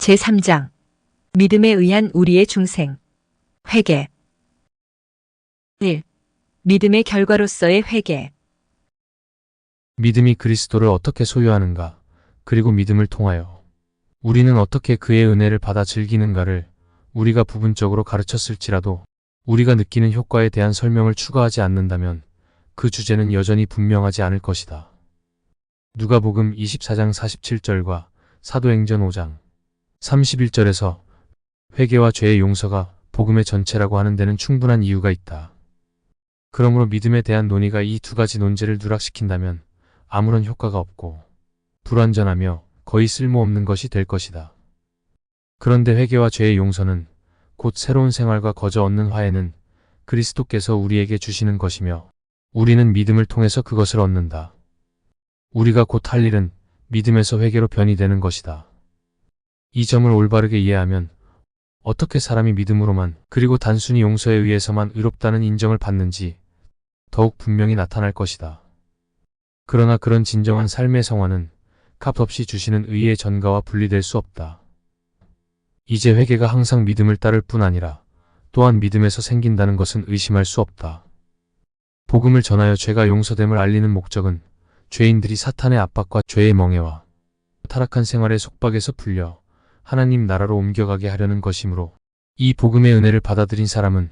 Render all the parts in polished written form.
제3장 믿음에 의한 우리의 중생 회개 1. 믿음의 결과로서의 회개. 믿음이 그리스도를 어떻게 소유하는가, 그리고 믿음을 통하여 우리는 어떻게 그의 은혜를 받아 즐기는가를 우리가 부분적으로 가르쳤을지라도 우리가 느끼는 효과에 대한 설명을 추가하지 않는다면 그 주제는 여전히 분명하지 않을 것이다. 누가복음 24장 47절과 사도행전 5장 31절에서 회개와 죄의 용서가 복음의 전체라고 하는 데는 충분한 이유가 있다. 그러므로 믿음에 대한 논의가 이 두 가지 논제를 누락시킨다면 아무런 효과가 없고 불완전하며 거의 쓸모없는 것이 될 것이다. 그런데 회개와 죄의 용서는 곧 새로운 생활과 거저 얻는 화해는 그리스도께서 우리에게 주시는 것이며 우리는 믿음을 통해서 그것을 얻는다. 우리가 곧 할 일은 믿음에서 회개로 변이되는 것이다. 이 점을 올바르게 이해하면 어떻게 사람이 믿음으로만 그리고 단순히 용서에 의해서만 의롭다는 인정을 받는지 더욱 분명히 나타날 것이다. 그러나 그런 진정한 삶의 성화는 값없이 주시는 의의 전가와 분리될 수 없다. 이제 회개가 항상 믿음을 따를 뿐 아니라 또한 믿음에서 생긴다는 것은 의심할 수 없다. 복음을 전하여 죄가 용서됨을 알리는 목적은 죄인들이 사탄의 압박과 죄의 멍에와 타락한 생활의 속박에서 풀려 하나님 나라로 옮겨가게 하려는 것이므로 이 복음의 은혜를 받아들인 사람은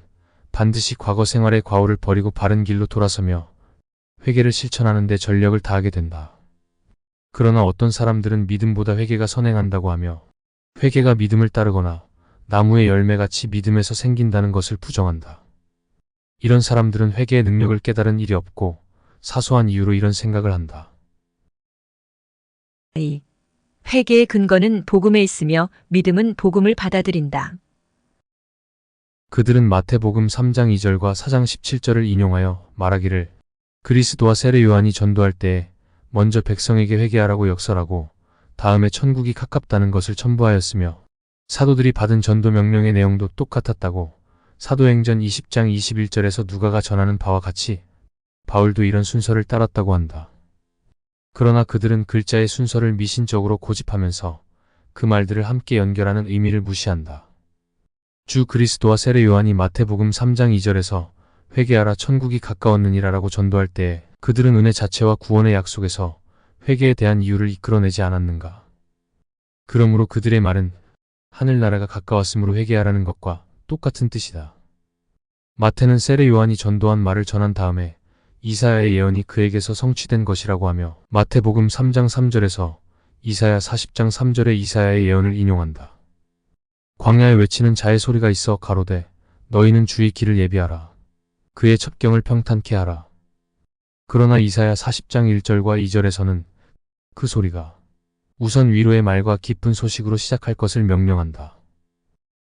반드시 과거 생활의 과오를 버리고 바른 길로 돌아서며 회개를 실천하는 데 전력을 다하게 된다. 그러나 어떤 사람들은 믿음보다 회개가 선행한다고 하며 회개가 믿음을 따르거나 나무의 열매같이 믿음에서 생긴다는 것을 부정한다. 이런 사람들은 회개의 능력을 깨달은 일이 없고 사소한 이유로 이런 생각을 한다. 2. 회개의 근거는 복음에 있으며 믿음은 복음을 받아들인다. 그들은 마태복음 3장 2절과 4장 17절을 인용하여 말하기를 그리스도와 세례 요한이 전도할 때에 먼저 백성에게 회개하라고 역설하고 다음에 천국이 가깝다는 것을 첨부하였으며 사도들이 받은 전도 명령의 내용도 똑같았다고 사도행전 20장 21절에서 누가가 전하는 바와 같이 바울도 이런 순서를 따랐다고 한다. 그러나 그들은 글자의 순서를 미신적으로 고집하면서 그 말들을 함께 연결하는 의미를 무시한다. 주 그리스도와 세례 요한이 마태복음 3장 2절에서 회개하라 천국이 가까웠느니라라고 전도할 때에 그들은 은혜 자체와 구원의 약속에서 회개에 대한 이유를 이끌어내지 않았는가. 그러므로 그들의 말은 하늘나라가 가까웠으므로 회개하라는 것과 똑같은 뜻이다. 마태는 세례 요한이 전도한 말을 전한 다음에 이사야의 예언이 그에게서 성취된 것이라고 하며 마태복음 3장 3절에서 이사야 40장 3절의 이사야의 예언을 인용한다. 광야에 외치는 자의 소리가 있어 가로되 너희는 주의 길을 예비하라. 그의 첩경을 평탄케 하라. 그러나 이사야 40장 1절과 2절에서는 그 소리가 우선 위로의 말과 기쁜 소식으로 시작할 것을 명령한다.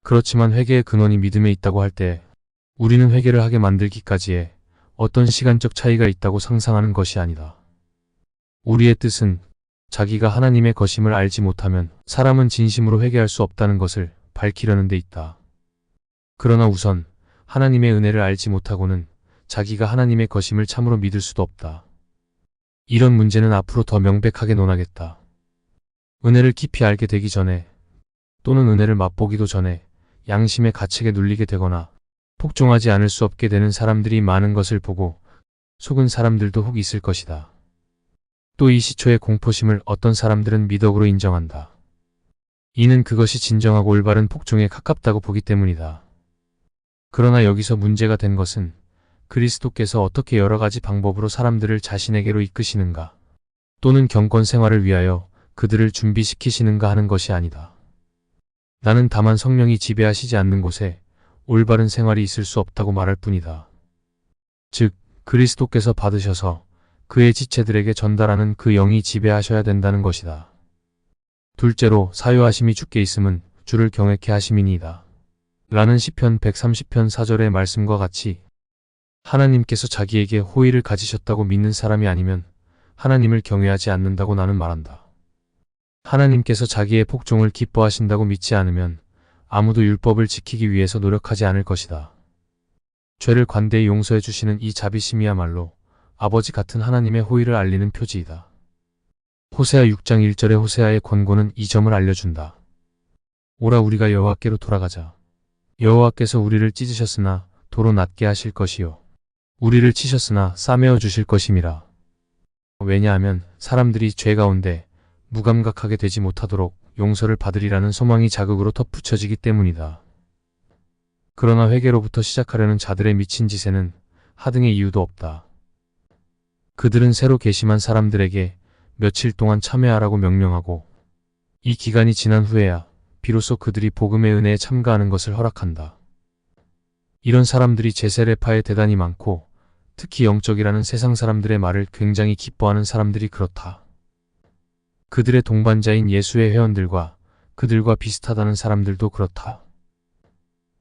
그렇지만 회개의 근원이 믿음에 있다고 할 때 우리는 회개를 하게 만들기까지의 어떤 시간적 차이가 있다고 상상하는 것이 아니다. 우리의 뜻은 자기가 하나님의 것임을 알지 못하면 사람은 진심으로 회개할 수 없다는 것을 밝히려는 데 있다. 그러나 우선 하나님의 은혜를 알지 못하고는 자기가 하나님의 것임을 참으로 믿을 수도 없다. 이런 문제는 앞으로 더 명백하게 논하겠다. 은혜를 깊이 알게 되기 전에 또는 은혜를 맛보기도 전에 양심의 가책에 눌리게 되거나 복종하지 않을 수 없게 되는 사람들이 많은 것을 보고 속은 사람들도 혹 있을 것이다. 또 이 시초의 공포심을 어떤 사람들은 미덕으로 인정한다. 이는 그것이 진정하고 올바른 복종에 가깝다고 보기 때문이다. 그러나 여기서 문제가 된 것은 그리스도께서 어떻게 여러 가지 방법으로 사람들을 자신에게로 이끄시는가 또는 경건 생활을 위하여 그들을 준비시키시는가 하는 것이 아니다. 나는 다만 성령이 지배하시지 않는 곳에 올바른 생활이 있을 수 없다고 말할 뿐이다. 즉 그리스도께서 받으셔서 그의 지체들에게 전달하는 그 영이 지배하셔야 된다는 것이다. 둘째로 사요하심이 주께 있음은 주를 경외케 하심이니이다. 라는 시편 130편 4절의 말씀과 같이 하나님께서 자기에게 호의를 가지셨다고 믿는 사람이 아니면 하나님을 경외하지 않는다고 나는 말한다. 하나님께서 자기의 복종을 기뻐하신다고 믿지 않으면 아무도 율법을 지키기 위해서 노력하지 않을 것이다. 죄를 관대히 용서해 주시는 이 자비심이야말로 아버지 같은 하나님의 호의를 알리는 표지이다. 호세아 6장 1절의 호세아의 권고는 이 점을 알려준다. 오라 우리가 여호와께로 돌아가자. 여호와께서 우리를 찢으셨으나 도로 낫게 하실 것이요. 우리를 치셨으나 싸매어 주실 것임이라. 왜냐하면 사람들이 죄 가운데 무감각하게 되지 못하도록 용서를 받으리라는 소망이 자극으로 덧붙여지기 때문이다. 그러나 회개로부터 시작하려는 자들의 미친 짓에는 하등의 이유도 없다. 그들은 새로 계심한 사람들에게 며칠 동안 참여하라고 명령하고 이 기간이 지난 후에야 비로소 그들이 복음의 은혜에 참가하는 것을 허락한다. 이런 사람들이 제세례파에 대단히 많고 특히 영적이라는 세상 사람들의 말을 굉장히 기뻐하는 사람들이 그렇다. 그들의 동반자인 예수의 회원들과 그들과 비슷하다는 사람들도 그렇다.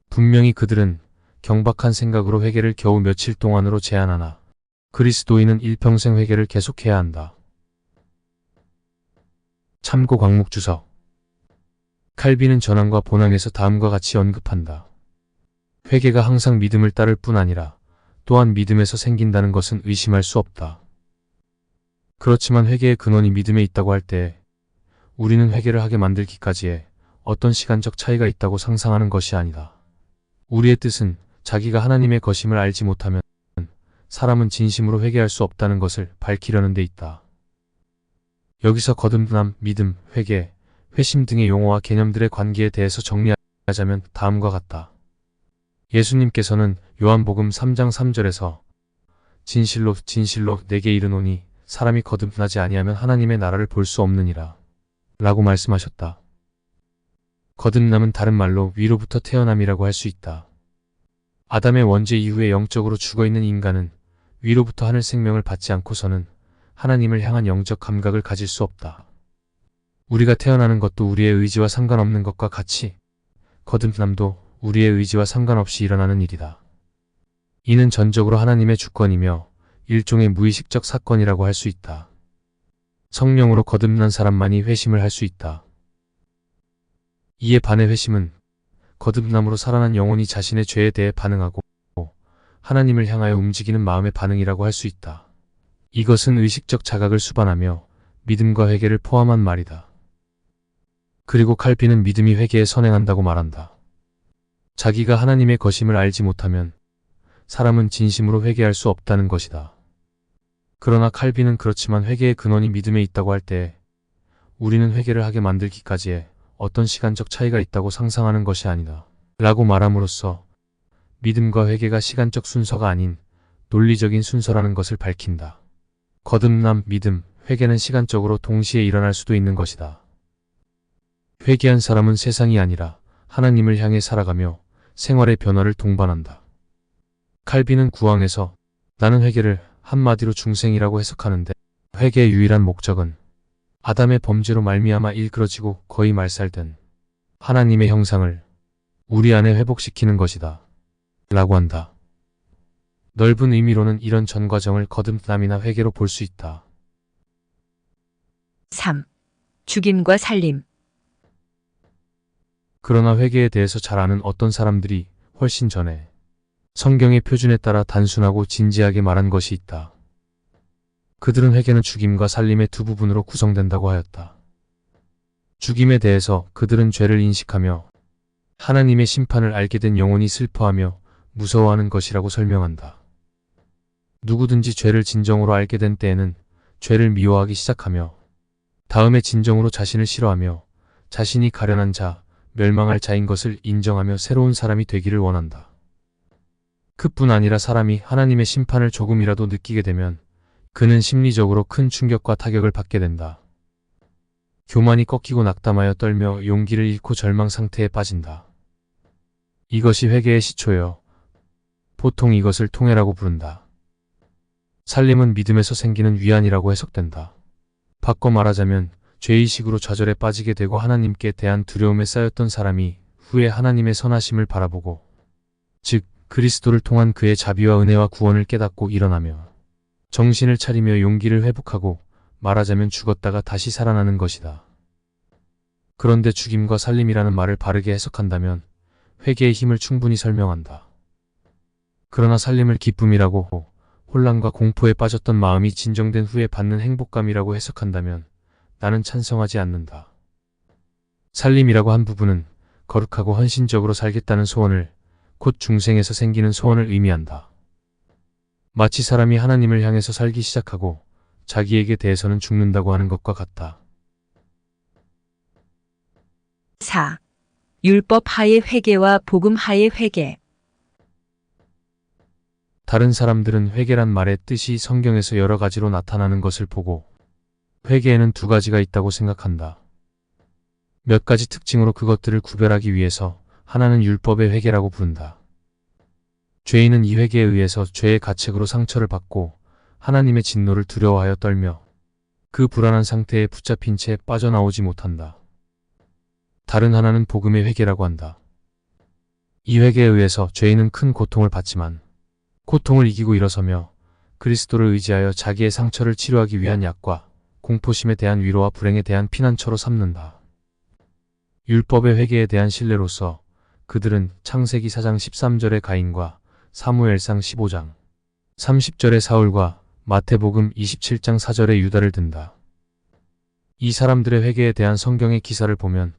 분명히 그들은 경박한 생각으로 회개를 겨우 며칠 동안으로 제한하나 그리스도인은 일평생 회개를 계속해야 한다. 참고 광목 주석. 칼빈은 전항과 본항에서 다음과 같이 언급한다. 회개가 항상 믿음을 따를 뿐 아니라 또한 믿음에서 생긴다는 것은 의심할 수 없다. 그렇지만 회개의 근원이 믿음에 있다고 할 때 우리는 회개를 하게 만들기까지의 어떤 시간적 차이가 있다고 상상하는 것이 아니다. 우리의 뜻은 자기가 하나님의 것임을 알지 못하면 사람은 진심으로 회개할 수 없다는 것을 밝히려는 데 있다. 여기서 거듭남, 믿음, 회개, 회심 등의 용어와 개념들의 관계에 대해서 정리하자면 다음과 같다. 예수님께서는 요한복음 3장 3절에서 진실로 진실로 내게 이르노니 사람이 거듭나지 아니하면 하나님의 나라를 볼 수 없느니라 라고 말씀하셨다. 거듭남은 다른 말로 위로부터 태어남이라고 할 수 있다. 아담의 원죄 이후에 영적으로 죽어있는 인간은 위로부터 하늘 생명을 받지 않고서는 하나님을 향한 영적 감각을 가질 수 없다. 우리가 태어나는 것도 우리의 의지와 상관없는 것과 같이 거듭남도 우리의 의지와 상관없이 일어나는 일이다. 이는 전적으로 하나님의 주권이며 일종의 무의식적 사건이라고 할 수 있다. 성령으로 거듭난 사람만이 회심을 할 수 있다. 이에 반해 회심은 거듭남으로 살아난 영혼이 자신의 죄에 대해 반응하고 하나님을 향하여 움직이는 마음의 반응이라고 할 수 있다. 이것은 의식적 자각을 수반하며 믿음과 회개를 포함한 말이다. 그리고 칼빈은 믿음이 회개에 선행한다고 말한다. 자기가 하나님의 것임을 알지 못하면 사람은 진심으로 회개할 수 없다는 것이다. 그러나 칼빈은 그렇지만 회개의 근원이 믿음에 있다고 할 때 우리는 회개를 하게 만들기까지의 어떤 시간적 차이가 있다고 상상하는 것이 아니다. 라고 말함으로써 믿음과 회개가 시간적 순서가 아닌 논리적인 순서라는 것을 밝힌다. 거듭남, 믿음, 회개는 시간적으로 동시에 일어날 수도 있는 것이다. 회개한 사람은 세상이 아니라 하나님을 향해 살아가며 생활의 변화를 동반한다. 칼빈은 구항에서 나는 회개를 한마디로 중생이라고 해석하는데 회개의 유일한 목적은 아담의 범죄로 말미암아 일그러지고 거의 말살된 하나님의 형상을 우리 안에 회복시키는 것이다. 라고 한다. 넓은 의미로는 이런 전 과정을 거듭남이나 회개로 볼 수 있다. 3. 죽임과 살림. 그러나 회개에 대해서 잘 아는 어떤 사람들이 훨씬 전에 성경의 표준에 따라 단순하고 진지하게 말한 것이 있다. 그들은 회개는 죽임과 살림의 두 부분으로 구성된다고 하였다. 죽임에 대해서 그들은 죄를 인식하며 하나님의 심판을 알게 된 영혼이 슬퍼하며 무서워하는 것이라고 설명한다. 누구든지 죄를 진정으로 알게 된 때에는 죄를 미워하기 시작하며 다음에 진정으로 자신을 싫어하며 자신이 가련한 자, 멸망할 자인 것을 인정하며 새로운 사람이 되기를 원한다. 그뿐 아니라 사람이 하나님의 심판을 조금이라도 느끼게 되면 그는 심리적으로 큰 충격과 타격을 받게 된다. 교만이 꺾이고 낙담하여 떨며 용기를 잃고 절망 상태에 빠진다. 이것이 회개의 시초여 보통 이것을 통회라고 부른다. 살림은 믿음에서 생기는 위안이라고 해석된다. 바꿔 말하자면 죄의식으로 좌절에 빠지게 되고 하나님께 대한 두려움에 쌓였던 사람이 후에 하나님의 선하심을 바라보고 즉 그리스도를 통한 그의 자비와 은혜와 구원을 깨닫고 일어나며 정신을 차리며 용기를 회복하고 말하자면 죽었다가 다시 살아나는 것이다. 그런데 죽임과 살림이라는 말을 바르게 해석한다면 회개의 힘을 충분히 설명한다. 그러나 살림을 기쁨이라고 혼란과 공포에 빠졌던 마음이 진정된 후에 받는 행복감이라고 해석한다면 나는 찬성하지 않는다. 살림이라고 한 부분은 거룩하고 헌신적으로 살겠다는 소원을, 곧 중생에서 생기는 소원을 의미한다. 마치 사람이 하나님을 향해서 살기 시작하고 자기에게 대해서는 죽는다고 하는 것과 같다. 4. 율법 하의 회개와 복음 하의 회개. 다른 사람들은 회개란 말의 뜻이 성경에서 여러 가지로 나타나는 것을 보고 회개에는 두 가지가 있다고 생각한다. 몇 가지 특징으로 그것들을 구별하기 위해서 하나는 율법의 회개라고 부른다. 죄인은 이 회개에 의해서 죄의 가책으로 상처를 받고 하나님의 진노를 두려워하여 떨며 그 불안한 상태에 붙잡힌 채 빠져나오지 못한다. 다른 하나는 복음의 회개라고 한다. 이 회개에 의해서 죄인은 큰 고통을 받지만 고통을 이기고 일어서며 그리스도를 의지하여 자기의 상처를 치료하기 위한 약과 공포심에 대한 위로와 불행에 대한 피난처로 삼는다. 율법의 회개에 대한 신뢰로서 그들은 창세기 4장 13절의 가인과 사무엘상 15장 30절의 사울과 마태복음 27장 4절의 유다를 든다. 이 사람들의 회개에 대한 성경의 기사를 보면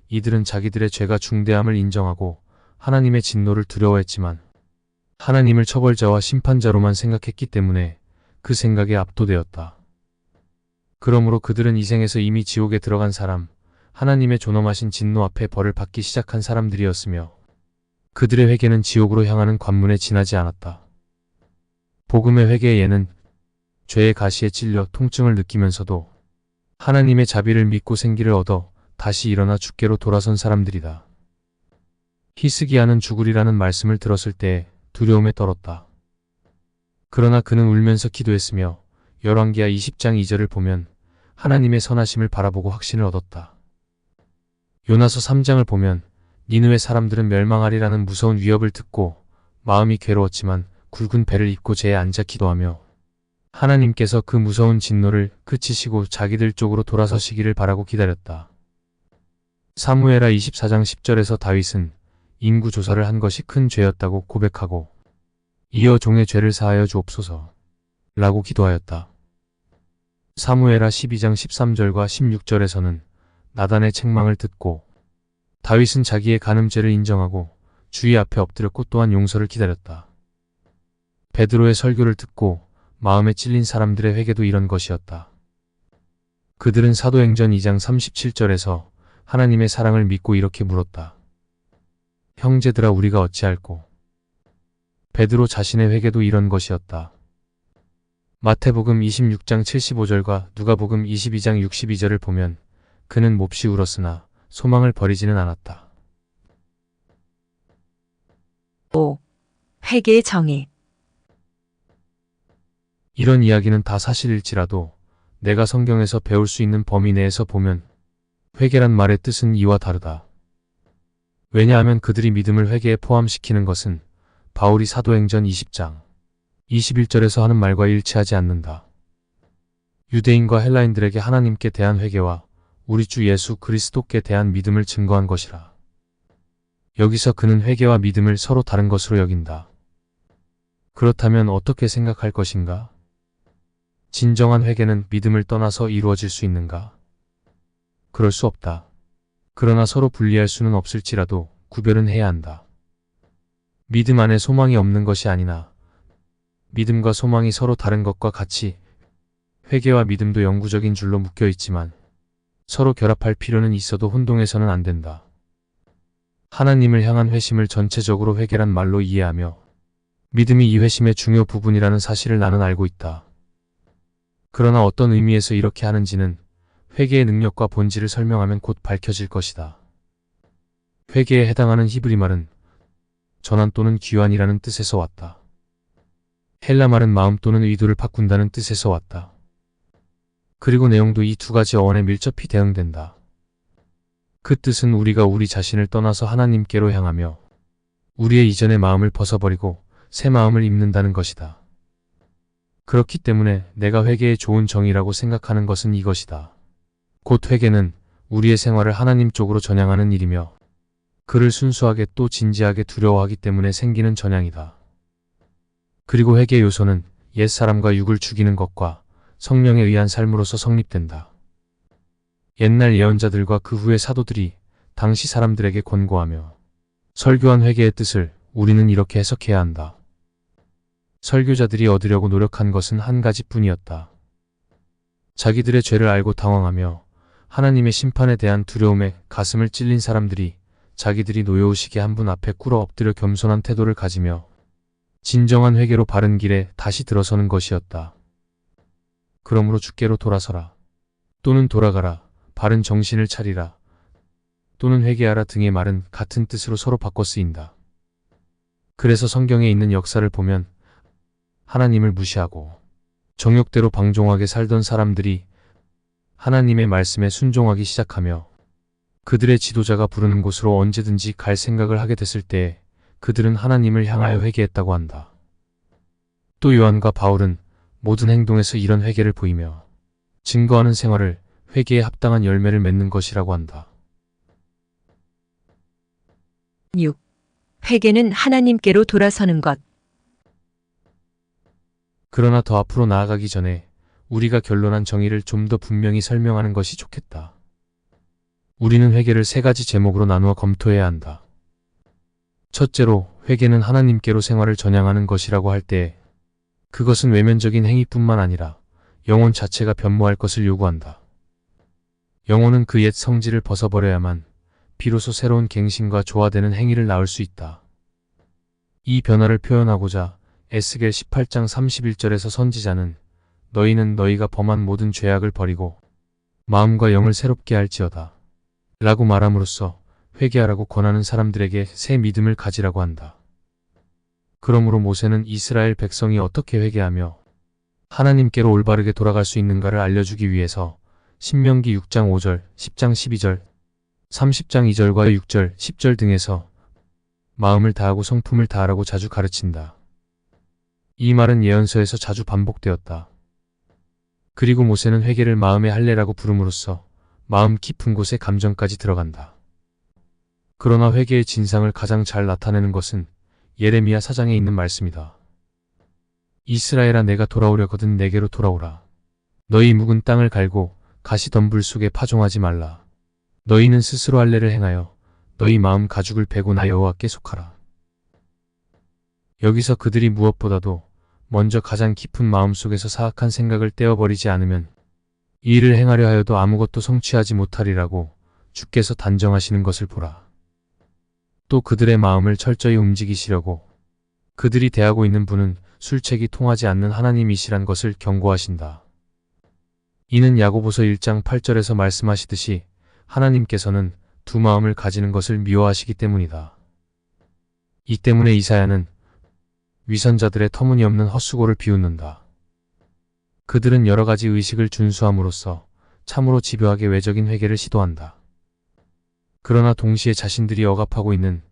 이들은 자기들의 죄가 중대함을 인정하고 하나님의 진노를 두려워했지만 하나님을 처벌자와 심판자로만 생각했기 때문에 그 생각에 압도되었다. 그러므로 그들은 이 생에서 이미 지옥에 들어간 사람, 하나님의 존엄하신 진노 앞에 벌을 받기 시작한 사람들이었으며 그들의 회개는 지옥으로 향하는 관문에 지나지 않았다. 복음의 회개의 예는 죄의 가시에 찔려 통증을 느끼면서도 하나님의 자비를 믿고 생기를 얻어 다시 일어나 주께로 돌아선 사람들이다. 히스기야는 죽으리라는 말씀을 들었을 때 두려움에 떨었다. 그러나 그는 울면서 기도했으며 열왕기하 20장 2절을 보면 하나님의 선하심을 바라보고 확신을 얻었다. 요나서 3장을 보면 니느웨 사람들은 멸망하리라는 무서운 위협을 듣고 마음이 괴로웠지만 굵은 배를 입고 제에 앉아 기도하며 하나님께서 그 무서운 진노를 그치시고 자기들 쪽으로 돌아서시기를 바라고 기다렸다. 사무엘하 24장 10절에서 다윗은 인구 조사를 한 것이 큰 죄였다고 고백하고 이어 종의 죄를 사하여 주옵소서 라고 기도하였다. 사무엘하 12장 13절과 16절에서는 나단의 책망을 듣고 다윗은 자기의 간음죄를 인정하고 주의 앞에 엎드렸고 또한 용서를 기다렸다. 베드로의 설교를 듣고 마음에 찔린 사람들의 회개도 이런 것이었다. 그들은 사도행전 2장 37절에서 하나님의 사랑을 믿고 이렇게 물었다. 형제들아 우리가 어찌할꼬? 베드로 자신의 회개도 이런 것이었다. 마태복음 26장 75절과 누가복음 22장 62절을 보면 그는 몹시 울었으나 소망을 버리지는 않았다. 5. 회개의 정의. 이런 이야기는 다 사실일지라도 내가 성경에서 배울 수 있는 범위 내에서 보면 회개란 말의 뜻은 이와 다르다. 왜냐하면 그들이 믿음을 회개에 포함시키는 것은 바울이 사도행전 20장 21절에서 하는 말과 일치하지 않는다. 유대인과 헬라인들에게 하나님께 대한 회개와 우리 주 예수 그리스도께 대한 믿음을 증거한 것이라. 여기서 그는 회개와 믿음을 서로 다른 것으로 여긴다. 그렇다면 어떻게 생각할 것인가? 진정한 회개는 믿음을 떠나서 이루어질 수 있는가? 그럴 수 없다. 그러나 서로 분리할 수는 없을지라도 구별은 해야 한다. 믿음 안에 소망이 없는 것이 아니나 믿음과 소망이 서로 다른 것과 같이 회개와 믿음도 영구적인 줄로 묶여 있지만 서로 결합할 필요는 있어도 혼동해서는 안 된다. 하나님을 향한 회심을 전체적으로 회개란 말로 이해하며 믿음이 이 회심의 중요 부분이라는 사실을 나는 알고 있다. 그러나 어떤 의미에서 이렇게 하는지는 회개의 능력과 본질을 설명하면 곧 밝혀질 것이다. 회개에 해당하는 히브리 말은 전환 또는 귀환이라는 뜻에서 왔다. 헬라 말은 마음 또는 의도를 바꾼다는 뜻에서 왔다. 그리고 내용도 이 두 가지 어원에 밀접히 대응된다. 그 뜻은 우리가 우리 자신을 떠나서 하나님께로 향하며 우리의 이전의 마음을 벗어버리고 새 마음을 입는다는 것이다. 그렇기 때문에 내가 회개의 좋은 정의라고 생각하는 것은 이것이다. 곧 회개는 우리의 생활을 하나님 쪽으로 전향하는 일이며 그를 순수하게 또 진지하게 두려워하기 때문에 생기는 전향이다. 그리고 회개 요소는 옛사람과 육을 죽이는 것과 성령에 의한 삶으로서 성립된다. 옛날 예언자들과 그 후의 사도들이 당시 사람들에게 권고하며 설교한 회개의 뜻을 우리는 이렇게 해석해야 한다. 설교자들이 얻으려고 노력한 것은 한 가지뿐이었다. 자기들의 죄를 알고 당황하며 하나님의 심판에 대한 두려움에 가슴을 찔린 사람들이 자기들이 노여우시게 한 분 앞에 꿇어 엎드려 겸손한 태도를 가지며 진정한 회개로 바른 길에 다시 들어서는 것이었다. 그러므로 주께로 돌아서라. 또는 돌아가라. 바른 정신을 차리라. 또는 회개하라 등의 말은 같은 뜻으로 서로 바꿔 쓰인다. 그래서 성경에 있는 역사를 보면 하나님을 무시하고 정욕대로 방종하게 살던 사람들이 하나님의 말씀에 순종하기 시작하며 그들의 지도자가 부르는 곳으로 언제든지 갈 생각을 하게 됐을 때 그들은 하나님을 향하여 회개했다고 한다. 또 요한과 바울은 모든 행동에서 이런 회개를 보이며 증거하는 생활을 회개에 합당한 열매를 맺는 것이라고 한다. 6. 회개는 하나님께로 돌아서는 것. 그러나 더 앞으로 나아가기 전에 우리가 결론한 정의를 좀 더 분명히 설명하는 것이 좋겠다. 우리는 회개를 세 가지 제목으로 나누어 검토해야 한다. 첫째로, 회개는 하나님께로 생활을 전향하는 것이라고 할 때 그것은 외면적인 행위뿐만 아니라 영혼 자체가 변모할 것을 요구한다. 영혼은 그 옛 성질을 벗어버려야만 비로소 새로운 갱신과 조화되는 행위를 낳을 수 있다. 이 변화를 표현하고자 에스겔 18장 31절에서 선지자는 너희는 너희가 범한 모든 죄악을 버리고 마음과 영을 새롭게 할지어다 라고 말함으로써 회개하라고 권하는 사람들에게 새 믿음을 가지라고 한다. 그러므로 모세는 이스라엘 백성이 어떻게 회개하며 하나님께로 올바르게 돌아갈 수 있는가를 알려주기 위해서 신명기 6장 5절, 10장 12절, 30장 2절과 6절, 10절 등에서 마음을 다하고 성품을 다하라고 자주 가르친다. 이 말은 예언서에서 자주 반복되었다. 그리고 모세는 회개를 마음의 할례라고 부름으로써 마음 깊은 곳에 감정까지 들어간다. 그러나 회개의 진상을 가장 잘 나타내는 것은 예레미야 4장에 있는 말씀이다. 이스라엘아 내가 돌아오려거든 내게로 돌아오라. 너희 묵은 땅을 갈고 가시덤불 속에 파종하지 말라. 너희는 스스로 할례를 행하여 너희 마음 가죽을 베고 나 여호와께 속하라. 여기서 그들이 무엇보다도 먼저 가장 깊은 마음속에서 사악한 생각을 떼어버리지 않으면 이 일을 행하려 하여도 아무것도 성취하지 못하리라고 주께서 단정하시는 것을 보라. 또 그들의 마음을 철저히 움직이시려고 그들이 대하고 있는 분은 술책이 통하지 않는 하나님이시란 것을 경고하신다. 이는 야고보서 1장 8절에서 말씀하시듯이 하나님께서는 두 마음을 가지는 것을 미워하시기 때문이다. 이 때문에 이사야는 위선자들의 터무니없는 헛수고를 비웃는다. 그들은 여러 가지 의식을 준수함으로써 참으로 집요하게 외적인 회개를 시도한다. 그러나 동시에 자신들이 억압하고 있는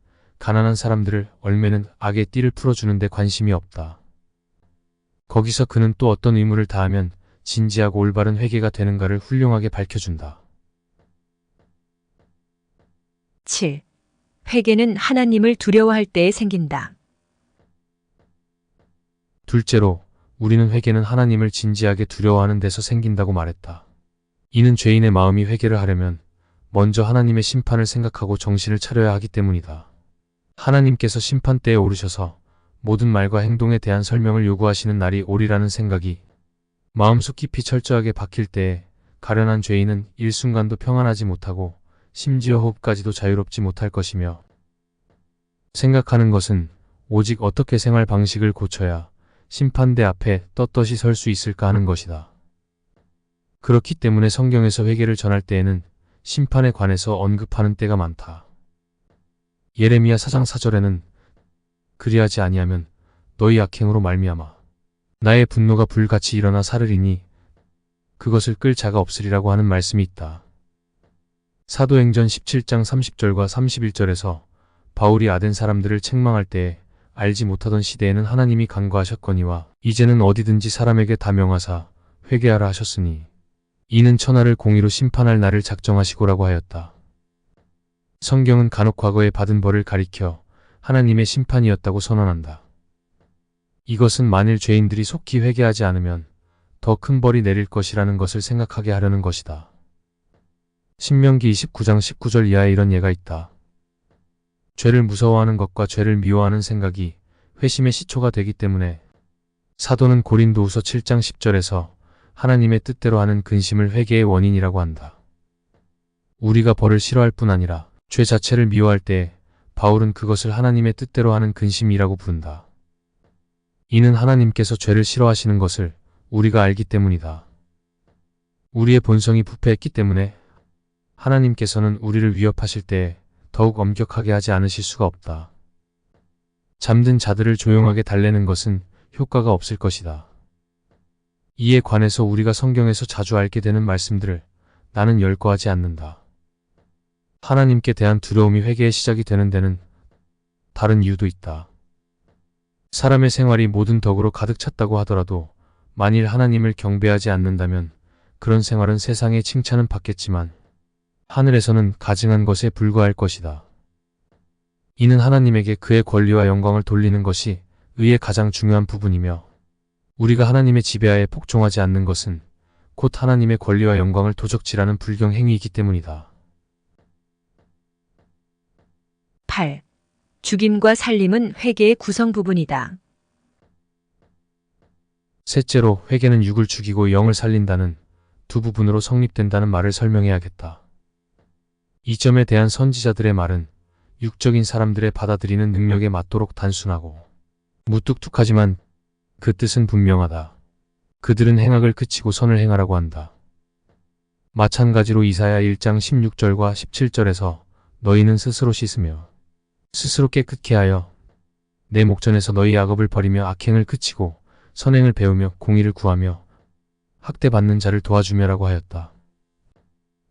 가난한 사람들을 얼매는 악의 띠를 풀어주는 데 관심이 없다. 거기서 그는 또 어떤 의무를 다하면 진지하고 올바른 회개가 되는가를 훌륭하게 밝혀준다. 7. 회개는 하나님을 두려워할 때에 생긴다. 둘째로, 우리는 회개는 하나님을 진지하게 두려워하는 데서 생긴다고 말했다. 이는 죄인의 마음이 회개를 하려면 먼저 하나님의 심판을 생각하고 정신을 차려야 하기 때문이다. 하나님께서 심판대에 오르셔서 모든 말과 행동에 대한 설명을 요구하시는 날이 오리라는 생각이 마음속 깊이 철저하게 박힐 때에 가련한 죄인은 일순간도 평안하지 못하고 심지어 호흡까지도 자유롭지 못할 것이며 생각하는 것은 오직 어떻게 생활 방식을 고쳐야 심판대 앞에 떳떳이 설 수 있을까 하는 것이다. 그렇기 때문에 성경에서 회개를 전할 때에는 심판에 관해서 언급하는 때가 많다. 예레미야 4장 4절에는 그리하지 아니하면 너희 악행으로 말미암아 나의 분노가 불같이 일어나 사르리니 그것을 끌 자가 없으리라고 하는 말씀이 있다. 사도행전 17장 30절과 31절에서 바울이 아덴 사람들을 책망할 때에 알지 못하던 시대에는 하나님이 간과하셨거니와 이제는 어디든지 사람에게 다 명하사 회개하라 하셨으니 이는 천하를 공의로 심판할 날을 작정하시고라고 하였다. 성경은 간혹 과거에 받은 벌을 가리켜 하나님의 심판이었다고 선언한다. 이것은 만일 죄인들이 속히 회개하지 않으면 더 큰 벌이 내릴 것이라는 것을 생각하게 하려는 것이다. 신명기 29장 19절 이하에 이런 예가 있다. 죄를 무서워하는 것과 죄를 미워하는 생각이 회심의 시초가 되기 때문에 사도는 고린도후서 7장 10절에서 하나님의 뜻대로 하는 근심을 회개의 원인이라고 한다. 우리가 벌을 싫어할 뿐 아니라 죄 자체를 미워할 때 바울은 그것을 하나님의 뜻대로 하는 근심이라고 부른다. 이는 하나님께서 죄를 싫어하시는 것을 우리가 알기 때문이다. 우리의 본성이 부패했기 때문에 하나님께서는 우리를 위협하실 때 더욱 엄격하게 하지 않으실 수가 없다. 잠든 자들을 조용하게 달래는 것은 효과가 없을 것이다. 이에 관해서 우리가 성경에서 자주 알게 되는 말씀들을 나는 열거하지 않는다. 하나님께 대한 두려움이 회개의 시작이 되는 데는 다른 이유도 있다. 사람의 생활이 모든 덕으로 가득 찼다고 하더라도 만일 하나님을 경배하지 않는다면 그런 생활은 세상의 칭찬은 받겠지만 하늘에서는 가증한 것에 불과할 것이다. 이는 하나님에게 그의 권리와 영광을 돌리는 것이 의의 가장 중요한 부분이며 우리가 하나님의 지배하에 복종하지 않는 것은 곧 하나님의 권리와 영광을 도적질하는 불경 행위이기 때문이다. 8. 죽임과 살림은 회개의 구성 부분이다. 셋째로 회개는 육을 죽이고 영을 살린다는 두 부분으로 성립된다는 말을 설명해야겠다. 이 점에 대한 선지자들의 말은 육적인 사람들의 받아들이는 능력에 맞도록 단순하고 무뚝뚝하지만 그 뜻은 분명하다. 그들은 행악을 그치고 선을 행하라고 한다. 마찬가지로 이사야 1장 16절과 17절에서 너희는 스스로 씻으며 스스로 깨끗게 하여 내 목전에서 너희 악업을 버리며 악행을 그치고 선행을 배우며 공의를 구하며 학대받는 자를 도와주며라고 하였다.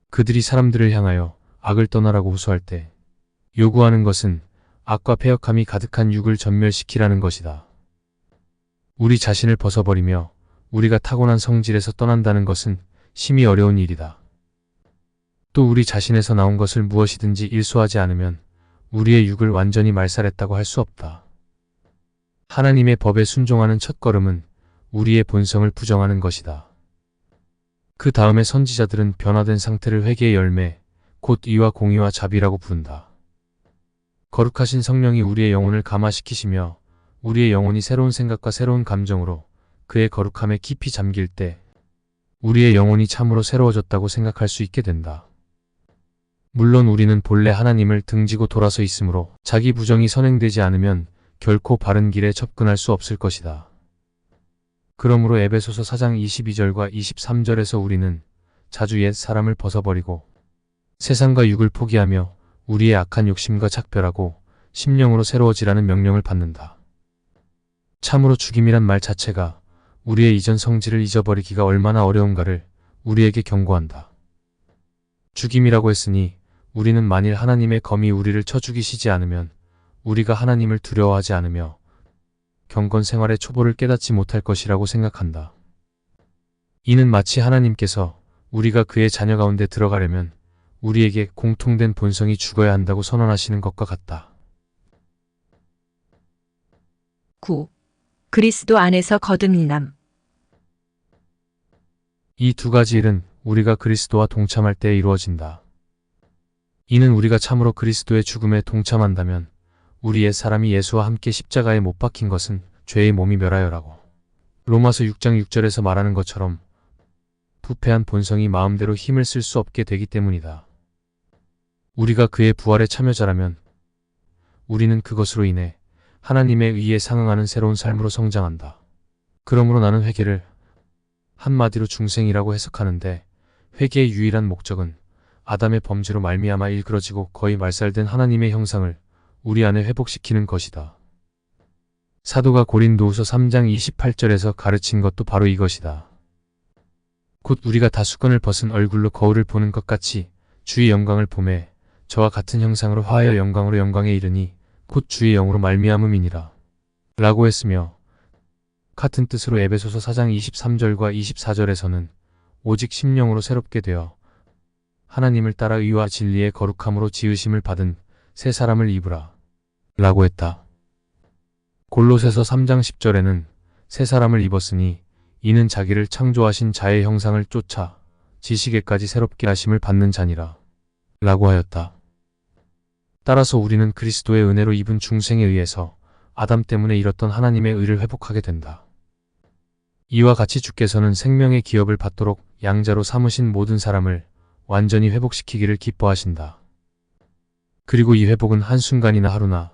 그들이 사람들을 향하여 악을 떠나라고 호소할 때 요구하는 것은 악과 패역함이 가득한 육을 전멸시키라는 것이다. 우리 자신을 벗어버리며 우리가 타고난 성질에서 떠난다는 것은 심히 어려운 일이다. 또 우리 자신에서 나온 것을 무엇이든지 일소하지 않으면 우리의 육을 완전히 말살했다고 할 수 없다. 하나님의 법에 순종하는 첫걸음은 우리의 본성을 부정하는 것이다. 그 다음에 선지자들은 변화된 상태를 회개의 열매, 곧 의와 공의와 자비라고 부른다. 거룩하신 성령이 우리의 영혼을 감화시키시며 우리의 영혼이 새로운 생각과 새로운 감정으로 그의 거룩함에 깊이 잠길 때 우리의 영혼이 참으로 새로워졌다고 생각할 수 있게 된다. 물론 우리는 본래 하나님을 등지고 돌아서 있으므로 자기 부정이 선행되지 않으면 결코 바른 길에 접근할 수 없을 것이다. 그러므로 에베소서 4장 22절과 23절에서 우리는 자주 옛 사람을 벗어버리고 세상과 육을 포기하며 우리의 악한 욕심과 작별하고 심령으로 새로워지라는 명령을 받는다. 참으로 죽임이란 말 자체가 우리의 이전 성질을 잊어버리기가 얼마나 어려운가를 우리에게 경고한다. 죽임이라고 했으니 우리는 만일 하나님의 검이 우리를 쳐 죽이시지 않으면 우리가 하나님을 두려워하지 않으며 경건 생활의 초보를 깨닫지 못할 것이라고 생각한다. 이는 마치 하나님께서 우리가 그의 자녀 가운데 들어가려면 우리에게 공통된 본성이 죽어야 한다고 선언하시는 것과 같다. 9. 그리스도 안에서 거듭남. 이 두 가지 일은 우리가 그리스도와 동참할 때 이루어진다. 이는 우리가 참으로 그리스도의 죽음에 동참한다면 우리 옛 사람이 예수와 함께 십자가에 못 박힌 것은 죄의 몸이 멸하여라고 로마서 6장 6절에서 말하는 것처럼 부패한 본성이 마음대로 힘을 쓸 수 없게 되기 때문이다. 우리가 그의 부활의 참여자라면 우리는 그것으로 인해 하나님의 의에 상응하는 새로운 삶으로 성장한다. 그러므로 나는 회개를 한마디로 중생이라고 해석하는데 회개의 유일한 목적은 아담의 범죄로 말미암아 일그러지고 거의 말살된 하나님의 형상을 우리 안에 회복시키는 것이다. 사도가 고린도후서 3장 28절에서 가르친 것도 바로 이것이다. 곧 우리가 다 수건을 벗은 얼굴로 거울을 보는 것 같이 주의 영광을 보매 저와 같은 형상으로 화하여 영광으로 영광에 이르니 곧 주의 영으로 말미암음이니라 라고 했으며 같은 뜻으로 에베소서 4장 23절과 24절에서는 오직 심령으로 새롭게 되어 하나님을 따라 의와 진리의 거룩함으로 지으심을 받은 새 사람을 입으라 라고 했다. 골로새서 3장 10절에는 새 사람을 입었으니 이는 자기를 창조하신 자의 형상을 쫓아 지식에까지 새롭게 하심을 받는 자니라. 라고 하였다. 따라서 우리는 그리스도의 은혜로 입은 중생에 의해서 아담 때문에 잃었던 하나님의 의를 회복하게 된다. 이와 같이 주께서는 생명의 기업을 받도록 양자로 삼으신 모든 사람을 완전히 회복시키기를 기뻐하신다. 그리고 이 회복은 한순간이나 하루나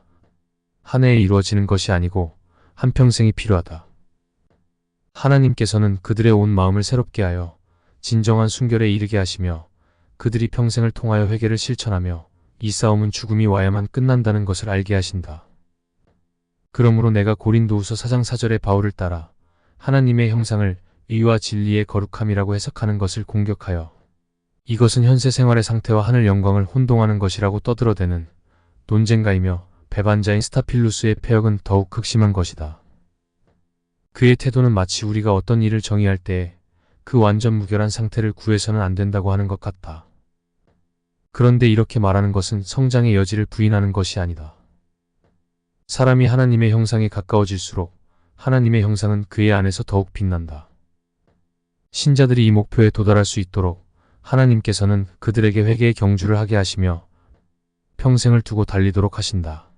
한 해에 이루어지는 것이 아니고 한평생이 필요하다. 하나님께서는 그들의 온 마음을 새롭게 하여 진정한 순결에 이르게 하시며 그들이 평생을 통하여 회개를 실천하며 이 싸움은 죽음이 와야만 끝난다는 것을 알게 하신다. 그러므로 내가 고린도후서 4장 4절의 바울을 따라 하나님의 형상을 의와 진리의 거룩함이라고 해석하는 것을 공격하여 이것은 현세 생활의 상태와 하늘 영광을 혼동하는 것이라고 떠들어대는 논쟁가이며 배반자인 스타필루스의 폐역은 더욱 극심한 것이다. 그의 태도는 마치 우리가 어떤 일을 정의할 때에 그 완전 무결한 상태를 구해서는 안 된다고 하는 것 같다. 그런데 이렇게 말하는 것은 성장의 여지를 부인하는 것이 아니다. 사람이 하나님의 형상에 가까워질수록 하나님의 형상은 그의 안에서 더욱 빛난다. 신자들이 이 목표에 도달할 수 있도록 하나님께서는 그들에게 회개의 경주를 하게 하시며 평생을 두고 달리도록 하신다.